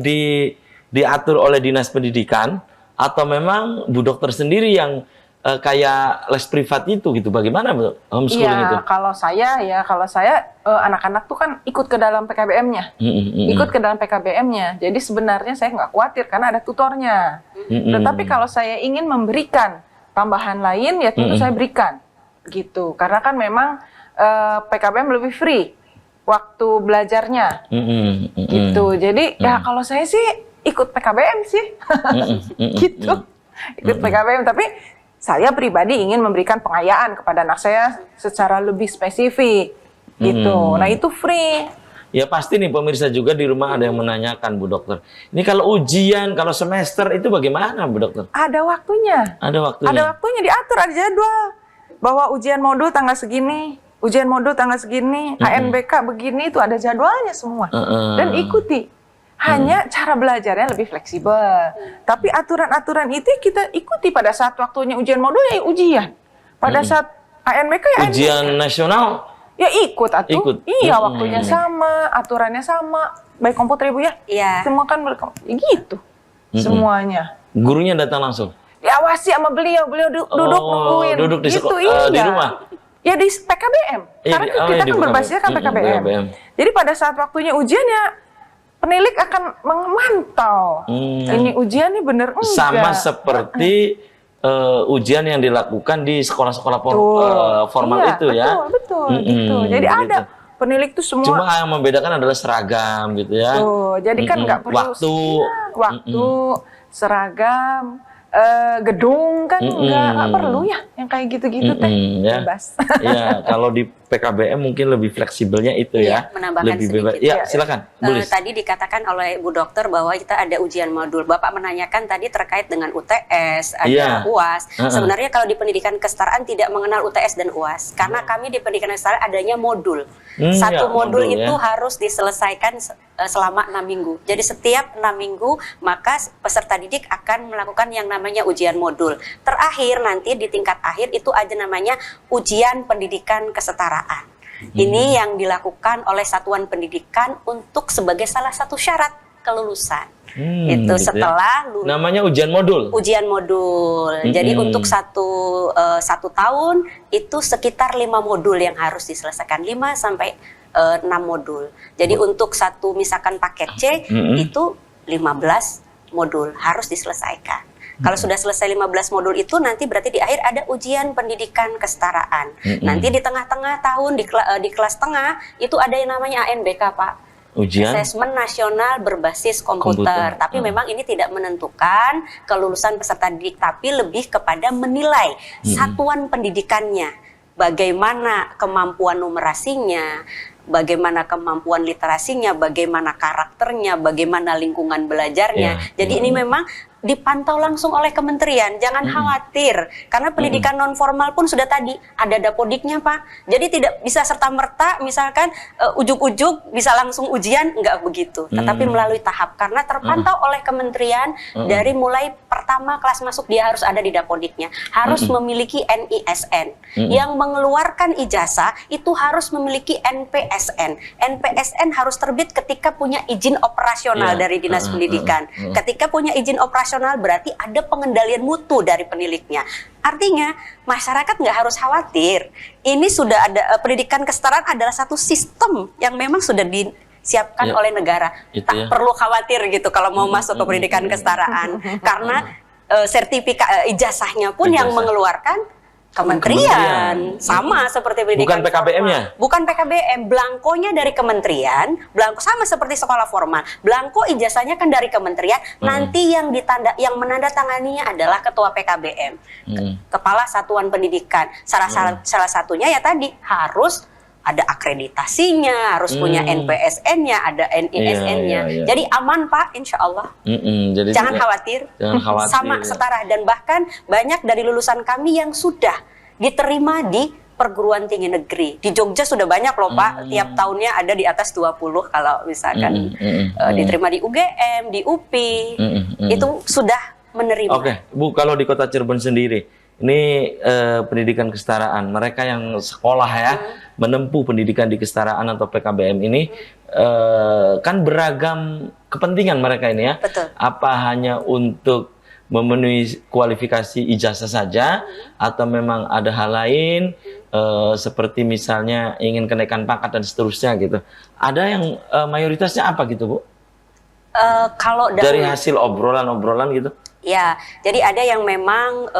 diatur oleh Dinas Pendidikan atau memang Bu Dokter sendiri yang kayak les privat itu gitu? Bagaimana Bu homeschooling itu? Kalau saya anak-anak tuh kan ikut ke dalam PKBM-nya. Ikut ke dalam PKBM-nya. Jadi sebenarnya saya nggak khawatir karena ada tutornya. Tetapi kalau saya ingin memberikan tambahan lain ya tentu saya berikan. Gitu. Karena kan memang PKBM lebih free waktu belajarnya. Gitu. Jadi ya kalau saya sih ikut PKBM sih. Gitu. Ikut PKBM, tapi saya pribadi ingin memberikan pengayaan kepada anak saya secara lebih spesifik, gitu. Nah itu free. Ya pasti nih pemirsa juga di rumah ada yang menanyakan Bu Dokter. Ini kalau ujian, kalau semester itu bagaimana Bu Dokter? Ada waktunya. Ada waktunya. Ada waktunya, diatur, ada jadwal. Bahwa ujian modul tanggal segini, HNBK begini, itu ada jadwalnya semua. Dan ikuti. Hanya cara belajarnya lebih fleksibel. Tapi aturan-aturan itu kita ikuti pada saat waktunya ujian modul ya ujian. Pada saat ANBK ya ANBK. Ujian nasional Ya ikut atuh. ikut. Iya, waktunya sama, aturannya sama. Baik komputer Ibu ya? Iya. Semua kan ya gitu. Semuanya. Gurunya datang langsung. Diawasi sama beliau duduk nungguin. Duduk di gitu, di iya. rumah. Ya di PKBM. Iya, Karena di kita kan PKBM. berbasisnya kan PKBM. PKBM. Jadi pada saat waktunya ujian ya penilik akan memantau. Ini ujian nih bener enggak. Sama seperti ujian yang dilakukan di sekolah-sekolah formal Iya, itu ya. Betul, gitu. Jadi gitu. ada penilik tuh semua. Cuma yang membedakan adalah seragam gitu ya. Tuh, jadi kan nggak perlu waktu, seragam, gedung kan nggak perlu ya yang kayak gitu-gitu teh. Ya. Bebas. Iya, kalau di PKBM mungkin lebih fleksibelnya itu ya. Menambahkan Lebih bebas. sedikit. Ya, silakan. Boleh. Tadi dikatakan oleh Bu Dokter bahwa kita ada ujian modul. Bapak menanyakan tadi terkait dengan UTS, ada UAS. Sebenarnya kalau di pendidikan kesetaraan tidak mengenal UTS dan UAS. Karena kami di pendidikan kesetaraan adanya modul. Satu modul itu harus diselesaikan selama 6 minggu. Jadi setiap 6 minggu maka peserta didik akan melakukan yang namanya ujian modul. Terakhir nanti di tingkat akhir itu ada namanya ujian pendidikan kesetaraan. Ini yang dilakukan oleh satuan pendidikan untuk sebagai salah satu syarat kelulusan. Itu gitu setelah lulus. Namanya ujian modul. Ujian modul. Jadi untuk satu tahun itu sekitar 5 modul yang harus diselesaikan, 5 sampai 6 modul. Jadi untuk satu misalkan paket C itu 15 modul harus diselesaikan. Kalau sudah selesai 15 modul itu nanti berarti di akhir ada ujian pendidikan kesetaraan. Nanti di tengah-tengah tahun di kelas tengah itu ada yang namanya ANBK, Pak. Ujian Asesmen nasional berbasis komputer. Tapi memang ini tidak menentukan kelulusan peserta didik, tapi lebih kepada menilai satuan pendidikannya, bagaimana kemampuan numerasinya, bagaimana kemampuan literasinya, bagaimana karakternya, bagaimana lingkungan belajarnya. Jadi ini memang dipantau langsung oleh kementerian, jangan khawatir karena pendidikan non formal pun sudah tadi ada dapodiknya, Pak. Jadi tidak bisa serta merta misalkan ujuk-ujuk bisa langsung ujian, enggak begitu. Tetapi melalui tahap karena terpantau oleh kementerian dari mulai pertama kelas masuk dia harus ada di dapodiknya, harus memiliki NISN. Yang mengeluarkan ijazah itu harus memiliki NPSN. NPSN harus terbit ketika punya izin operasional dari Dinas Pendidikan. Ketika punya izin operasional berarti ada pengendalian mutu dari peniliknya. Artinya masyarakat nggak harus khawatir. Ini sudah ada pendidikan kesetaraan adalah satu sistem yang memang sudah disiapkan oleh negara. Tak perlu khawatir gitu kalau mau masuk ke pendidikan kesetaraan karena sertifikat ijazahnya pun yang mengeluarkan kementerian. Sama seperti pendidikan bukan PKBM-nya? Bukan PKBM, belangkonya dari kementerian, belangko sama seperti sekolah formal. Belangko ijazahnya kan dari kementerian, nanti yang menandatanganinya adalah ketua PKBM, Kepala Satuan Pendidikan. Salah satunya ya tadi harus ada akreditasinya, harus punya NPSN-nya, ada NISN-nya. Jadi aman, Pak, insya Allah. Jadi Jangan khawatir. Sama setara, dan bahkan banyak dari lulusan kami yang sudah diterima di perguruan tinggi negeri. Di Jogja sudah banyak loh, Pak. Tiap tahunnya ada di atas 20 kalau misalkan diterima di UGM, di UPI. Itu sudah menerima. Oke, Bu, kalau di Kota Cirebon sendiri, ini pendidikan kesetaraan, mereka yang sekolah ya, menempuh pendidikan di kesetaraan atau PKBM ini, kan beragam kepentingan mereka ini ya. Betul. Apa hanya untuk memenuhi kualifikasi ijazah saja, atau memang ada hal lain, seperti misalnya ingin kenaikan pangkat dan seterusnya gitu. Ada yang mayoritasnya apa gitu, Bu? Kalau dari hasil obrolan-obrolan gitu? Ya, jadi ada yang memang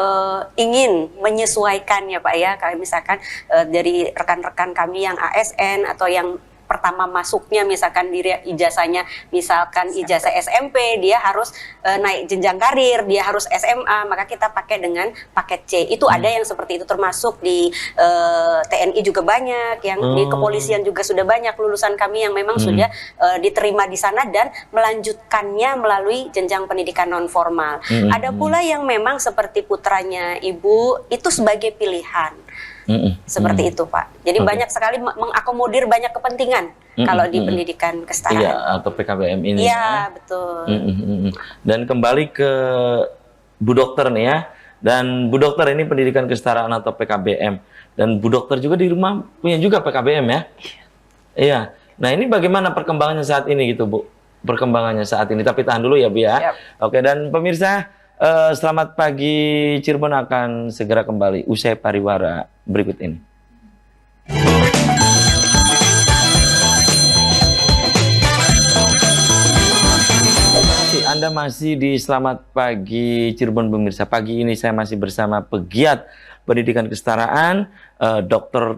ingin menyesuaikan ya Pak ya, kayak misalkan dari rekan-rekan kami yang ASN atau yang pertama masuknya misalkan diri ijazahnya misalkan ijazah SMP, dia harus naik jenjang karir, dia harus SMA, maka kita pakai dengan paket C. Itu ada yang seperti itu, termasuk di TNI juga banyak, yang di kepolisian juga sudah banyak lulusan kami yang memang sudah diterima di sana dan melanjutkannya melalui jenjang pendidikan non formal. Ada pula yang memang seperti putranya Ibu itu sebagai pilihan. Seperti itu, Pak. Jadi banyak sekali mengakomodir banyak kepentingan kalau di pendidikan kesetaraan. Iya, atau PKBM ini. Iya, betul. Dan kembali ke Bu Dokter nih ya. Dan Bu Dokter ini pendidikan kesetaraan atau PKBM. Dan Bu Dokter juga di rumah punya juga PKBM ya? Iya. Nah ini bagaimana perkembangannya saat ini gitu Bu? Perkembangannya saat ini. Tapi tahan dulu ya Bu ya. Yap. Oke, dan pemirsa, selamat pagi Cirebon akan segera kembali usai pariwara berikut ini. Anda masih di Selamat Pagi Cirebon pemirsa. Pagi ini saya masih bersama pegiat pendidikan kesetaraan, Dr.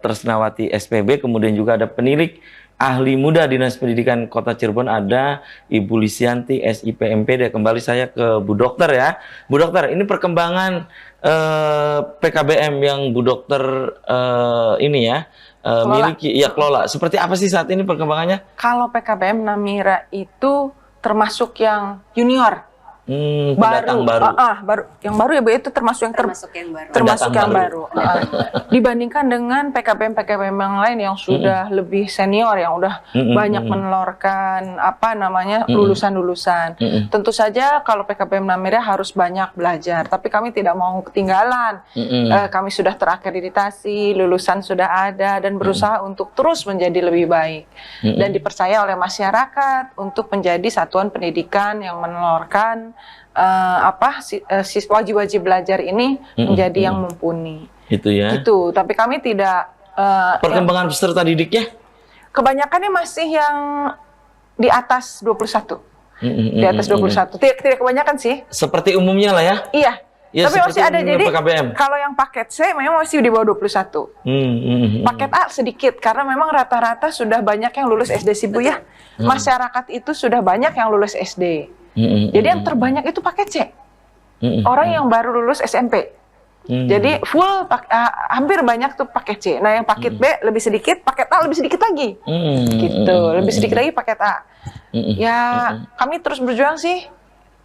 Tresnawati SPB, kemudian juga ada penilik ahli muda Dinas Pendidikan Kota Cirebon, ada Ibu Lisianti SIPMPD. Kembali saya ke Bu Dokter ya. Bu Dokter, ini perkembangan PKBM yang Bu Dokter ini ya miliki, ya kelola. Seperti apa sih saat ini perkembangannya? Kalau PKBM Namira itu termasuk yang junior, pendatang baru. Yang baru ya Bu, itu termasuk yang termasuk yang baru. Dibandingkan dengan PKBM yang lain yang sudah lebih senior, yang udah banyak menelurkan lulusan-lulusan. Tentu saja kalau PKBM Namira harus banyak belajar, tapi kami tidak mau ketinggalan. Kami sudah terakreditasi, lulusan sudah ada, dan berusaha untuk terus menjadi lebih baik dan dipercaya oleh masyarakat untuk menjadi satuan pendidikan yang menelurkan wajib-wajib belajar ini menjadi yang mumpuni. Itu ya. Gitu. Tapi kami tidak perkembangan peserta didiknya kebanyakannya masih yang di atas 21. Di atas 21. Tidak kebanyakan sih. Seperti umumnya lah ya. Iya. Ya, tapi masih ada, jadi PKBM. Kalau yang paket C memang masih di bawah 21. Paket A sedikit, karena memang rata-rata sudah banyak yang lulus SD sih Bu ya. Masyarakat itu sudah banyak yang lulus SD. Jadi yang terbanyak itu paket C. Orang yang baru lulus SMP. Jadi full hampir banyak tuh paket C. Nah yang paket B lebih sedikit, paket A lebih sedikit lagi. Gitu, lebih sedikit lagi paket A. Ya kami terus berjuang sih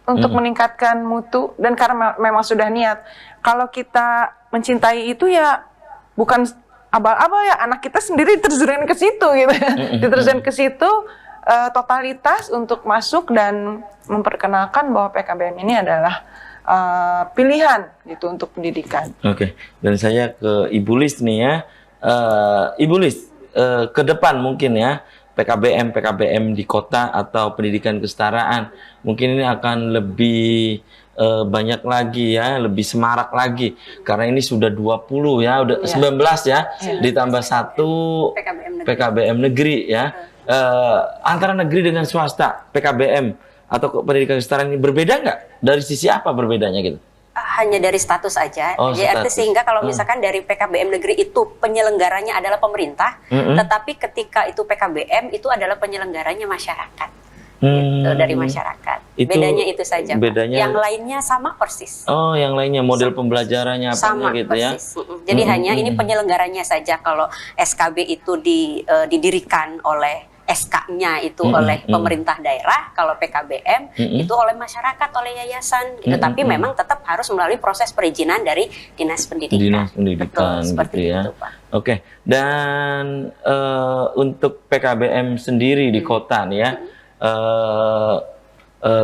untuk meningkatkan mutu, dan karena memang sudah niat. Kalau kita mencintai itu ya bukan abal-abal ya, anak kita sendiri diterjunkan ke situ gitu. Diterjunkan ke situ totalitas untuk masuk dan memperkenalkan bahwa PKBM ini adalah pilihan gitu untuk pendidikan. Oke. Dan saya ke Ibu Lis nih ya. Ibu Lis, ke depan mungkin ya PKBM di kota atau pendidikan kesetaraan mungkin ini akan lebih banyak lagi ya, lebih semarak lagi karena ini sudah 20 ya, udah 19 ya, ditambah 1 PKBM negeri ya. Antara negeri dengan swasta PKBM atau pendidikan kesetaraan ini berbeda nggak? Dari sisi apa berbedanya gitu? Hanya dari status aja. Jadi sehingga kalau misalkan dari PKBM negeri itu penyelenggaranya adalah pemerintah, tetapi ketika itu PKBM itu adalah penyelenggaranya masyarakat. Gitu, dari masyarakat. Bedanya itu saja. Bedanya, yang lainnya sama persis. Oh, yang lainnya model pembelajarannya sama gitu persis. Ya. Jadi hanya ini penyelenggaranya saja. Kalau SKB itu didirikan oleh SK-nya itu oleh pemerintah daerah, kalau PKBM itu oleh masyarakat, oleh yayasan gitu. Tapi memang tetap harus melalui proses perizinan dari Dinas Pendidikan. Dinas Pendidikan. Betul, seperti gitu ya. itu, Pak. Oke. Dan untuk PKBM sendiri di kota nih ya,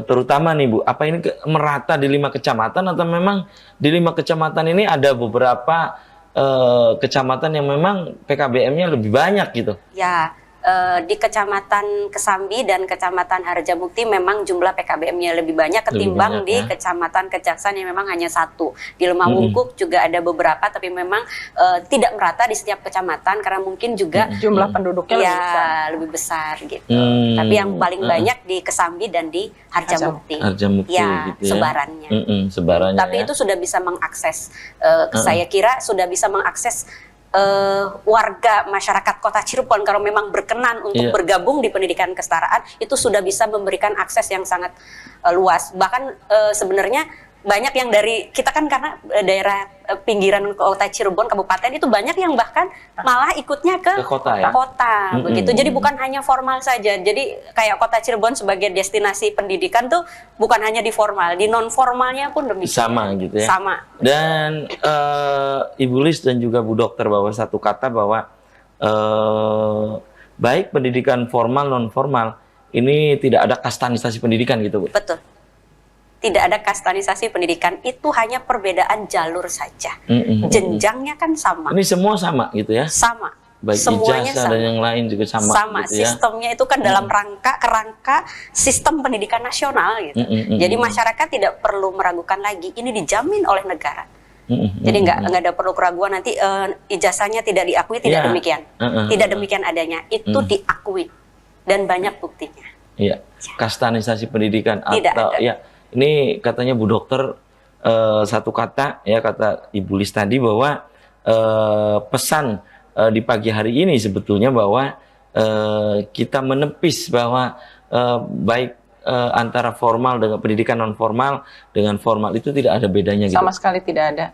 terutama nih Bu, apa ini merata di 5 kecamatan atau memang di 5 kecamatan ini ada beberapa kecamatan yang memang PKBM-nya lebih banyak gitu? Ya. Di Kecamatan Kesambi dan Kecamatan Harjamukti memang jumlah PKBM-nya lebih banyak ketimbang di Kecamatan Kejaksan yang memang hanya 1. Di Lemawungkuk juga ada beberapa, tapi memang tidak merata di setiap kecamatan karena mungkin juga jumlah penduduknya lebih besar gitu. Tapi yang paling banyak di Kesambi dan di Harjamukti. Harjamukti ya, gitu ya. Sebarannya. Sebarannya. Tapi itu sudah bisa mengakses. Saya kira sudah bisa mengakses warga masyarakat Kota Cirebon kalau memang berkenan untuk bergabung di pendidikan kesetaraan itu sudah bisa memberikan akses yang sangat luas. Bahkan sebenarnya banyak yang dari kita kan karena daerah pinggiran Kota Cirebon kabupaten itu banyak yang bahkan malah ikutnya ke kota, ya? Kota begitu. Jadi bukan hanya formal saja. Jadi kayak Kota Cirebon sebagai destinasi pendidikan tuh bukan hanya di formal, di non formalnya pun demikian. Sama gitu ya. Sama. Dan Ibu Lis dan juga Bu Dokter bahwa satu kata bahwa baik pendidikan formal non formal ini tidak ada kastanisasi pendidikan gitu, Bu. Betul. Tidak ada kastanisasi pendidikan, itu hanya perbedaan jalur saja. Jenjangnya kan sama. Ini semua sama gitu ya? Sama. Baik Semuanya ijazah sama. dan yang lain juga sama. Sama, gitu ya? sistemnya itu kan dalam kerangka sistem pendidikan nasional gitu. Jadi masyarakat tidak perlu meragukan lagi, ini dijamin oleh negara. Jadi nggak ada perlu keraguan nanti ijazahnya tidak diakui, tidak demikian. Tidak demikian adanya, itu diakui dan banyak buktinya. Iya, kastanisasi pendidikan Tidak atau ada. ya ini katanya Bu Dokter satu kata ya kata Ibu Lis tadi bahwa pesan di pagi hari ini sebetulnya bahwa kita menepis bahwa baik antara formal dengan pendidikan non formal dengan formal itu tidak ada bedanya gitu. Sama sekali tidak ada.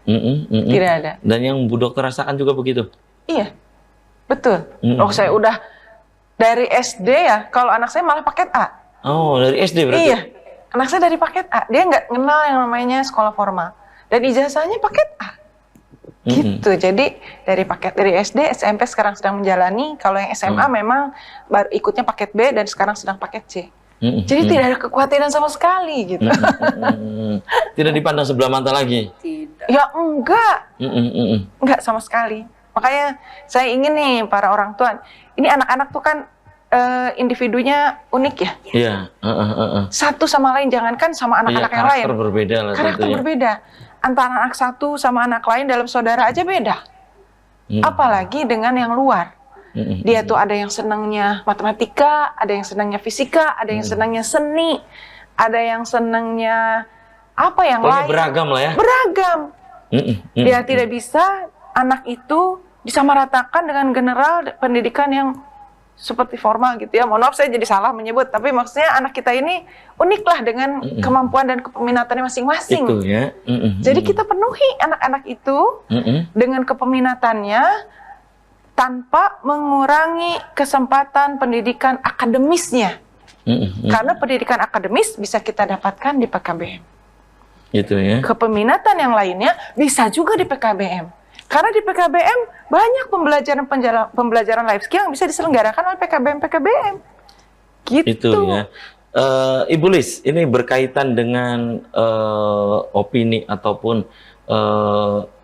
Tidak ada. Dan yang Bu Dokter rasakan juga begitu. Iya, betul. Oh, saya udah dari SD ya. Kalau anak saya malah paket A. Oh, dari SD berarti? Iya, anak saya dari paket A. Dia nggak kenal yang namanya sekolah formal. Dan ijazahnya paket A. Gitu. Jadi dari SD, SMP sekarang sedang menjalani. Kalau yang SMA memang baru ikutnya paket B dan sekarang sedang paket C. Jadi tidak ada kekhawatiran sama sekali gitu. Tidak dipandang sebelah mata lagi. Tidak. Ya enggak sama sekali. Makanya saya ingin nih para orang tua, ini anak-anak tuh kan individunya unik ya. Iya. Satu sama lain, jangankan sama anak-anak yang lain. Karakter berbeda lah Karakter tentunya. berbeda. Antara anak satu sama anak lain dalam saudara aja beda. Apalagi dengan yang luar. Dia tuh ada yang senangnya matematika, ada yang senangnya fisika, ada yang senangnya seni, ada yang senangnya apa yang Pokoknya lain. beragam lah ya. Beragam. Dia tidak bisa anak itu disamaratakan dengan general pendidikan yang seperti formal gitu ya. Mohon maaf saya jadi salah menyebut, tapi maksudnya anak kita ini uniklah dengan kemampuan dan kepeminatannya masing-masing. Itu ya. Jadi kita penuhi anak-anak itu dengan kepeminatannya tanpa mengurangi kesempatan pendidikan akademisnya. Karena pendidikan akademis bisa kita dapatkan di PKBM. Itu ya. Kepeminatan yang lainnya bisa juga di PKBM. Karena di PKBM banyak pembelajaran life skill yang bisa diselenggarakan oleh PKBM. Gitu. Itu ya. Ibu Lis, ini berkaitan dengan opini ataupun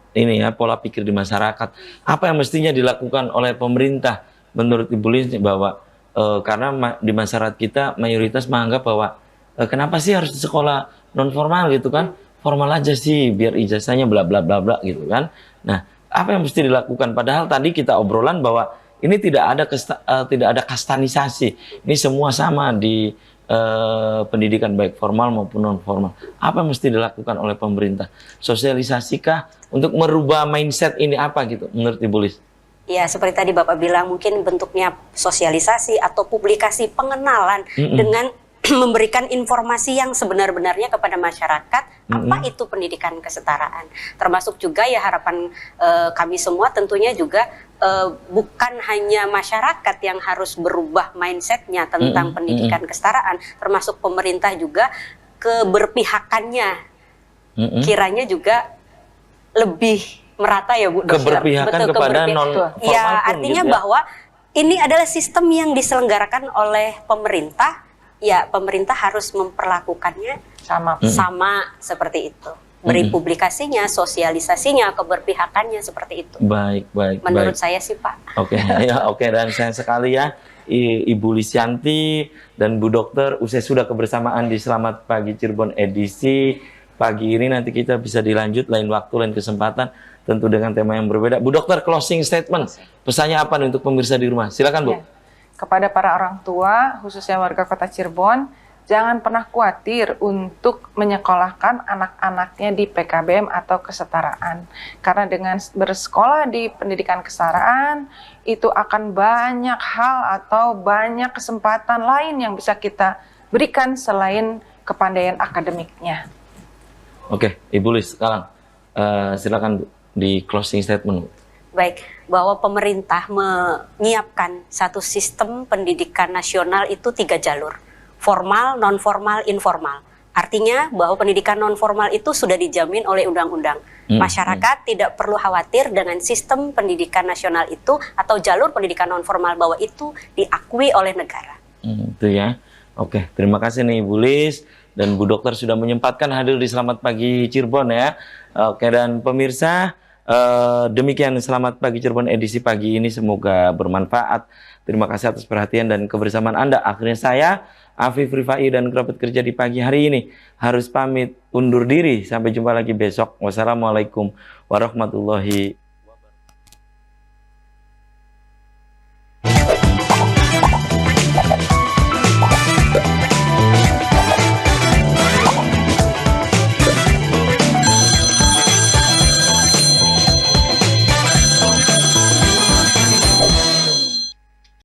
ini ya pola pikir di masyarakat. Apa yang mestinya dilakukan oleh pemerintah menurut Ibu Lis bahwa karena di masyarakat kita mayoritas menganggap bahwa kenapa sih harus di sekolah non formal gitu kan? Formal aja sih biar ijazahnya bla bla bla bla gitu kan. Nah, apa yang mesti dilakukan? Padahal tadi kita obrolan bahwa ini tidak ada kastanisasi. Ini semua sama di pendidikan baik formal maupun non formal. Apa yang mesti dilakukan oleh pemerintah? Sosialisasikah untuk merubah mindset ini apa gitu menurut Ibu Lis? Ya, seperti tadi Bapak bilang, mungkin bentuknya sosialisasi atau publikasi pengenalan dengan memberikan informasi yang sebenar-benarnya kepada masyarakat apa itu pendidikan kesetaraan. Termasuk juga ya harapan kami semua tentunya juga bukan hanya masyarakat yang harus berubah mindsetnya tentang pendidikan kesetaraan, termasuk pemerintah juga keberpihakannya kiranya juga lebih merata ya Bu. Keberpihakan kepada non formal ya, pun artinya gitu ya. bahwa ini adalah sistem yang diselenggarakan oleh pemerintah. Ya, pemerintah harus memperlakukannya sama seperti itu. Beri publikasinya, sosialisasinya, keberpihakannya seperti itu. Baik. Menurut saya sih, Pak. Oke, ya oke, dan sayang sekali ya Ibu Lisyanti dan Bu Dokter usai sudah kebersamaan di Selamat Pagi Cirebon edisi pagi ini. Nanti kita bisa dilanjut lain waktu, lain kesempatan, tentu dengan tema yang berbeda. Bu Dokter, closing statement, pesannya apa nih untuk pemirsa di rumah? Silakan Bu. Ya. Kepada para orang tua, khususnya warga Kota Cirebon, jangan pernah khawatir untuk menyekolahkan anak-anaknya di PKBM atau kesetaraan. Karena dengan bersekolah di pendidikan kesetaraan, itu akan banyak hal atau banyak kesempatan lain yang bisa kita berikan selain kepandaian akademiknya. Oke, Ibu Lis, sekarang silakan Bu, di closing statement. Baik, bahwa pemerintah menyiapkan satu sistem pendidikan nasional itu 3 jalur. Formal, non-formal, informal. Artinya bahwa pendidikan non formal itu sudah dijamin oleh undang-undang. Masyarakat tidak perlu khawatir dengan sistem pendidikan nasional itu atau jalur pendidikan non formal, bahwa itu diakui oleh negara. Itu ya. Oke, terima kasih nih Bu Lis dan Bu Dokter sudah menyempatkan hadir di Selamat Pagi Cirebon ya. Oke, dan pemirsa, demikian Selamat Pagi Cirebon edisi pagi ini, semoga bermanfaat. Terima kasih atas perhatian dan kebersamaan Anda. Akhirnya saya, Afif Rifai, dan kerabat kerja di pagi hari ini harus pamit undur diri. Sampai jumpa lagi besok. Wassalamualaikum warahmatullahi